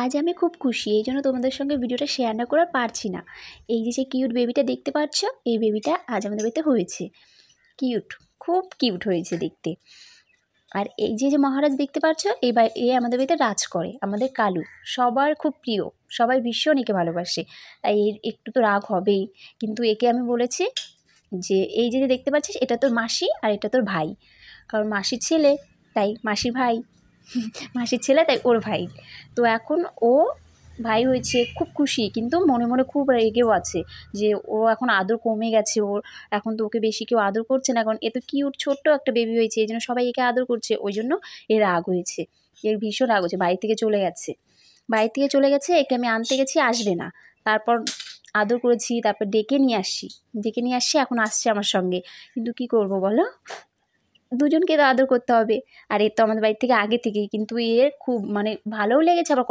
আজ আমি খুব খুশি, এই জন্য তোমাদের সঙ্গে ভিডিওটা শেয়ার না করে পারছি না। এই যে কিউট বেবিটা দেখতে পাচ্ছ, এই বেবিটা আজ আমাদের বাড়িতে হয়েছে। কিউট, খুব কিউট হয়েছে দেখতে। আর এই যে মহারাজ দেখতে পাচ্ছ, এ আমাদের বাড়িতে রাজ করে, আমাদের কালু সবার খুব প্রিয়, সবাই ভীষণ একে ভালোবাসে। তাই এর একটু তো রাগ হবেই, কিন্তু একে আমি বলেছি যে এই যে দেখতে পাচ্ছিস, এটা তোর মাসি আর এটা তোর ভাই, কারণ মাসির ছেলে তাই মাসির ভাই, মাসির ছেলে তাই ওর ভাই। তো এখন ও ভাই হয়েছে, খুব খুশি, কিন্তু মনে মনে খুব রেগেও আছে যে ও এখন আদর কমে গেছে ওর, এখন তো ওকে বেশি কেউ আদর করছে না, কারণ এ তো কিউট ছোট্ট একটা বেবি হয়েছে, এই জন্য সবাই একে আদর করছে, ওই জন্য এর রাগ হয়েছে, এর ভীষণ রাগ হয়েছে, বাড়ি থেকে চলে গেছে। বাড়ি থেকে চলে গেছে, একে আমি আনতে গেছি, আসবে না। তারপর আদর করেছি, তারপর ডেকে নিয়ে আসছি, এখন আসছে আমার সঙ্গে, কিন্তু কি করব বলো, দুজনকে তো আদর করতে হবে। আর এর তো আমাদের বাড়ি থেকে আগে থেকেই, কিন্তু এর খুব ভালোও লেগেছে, আবার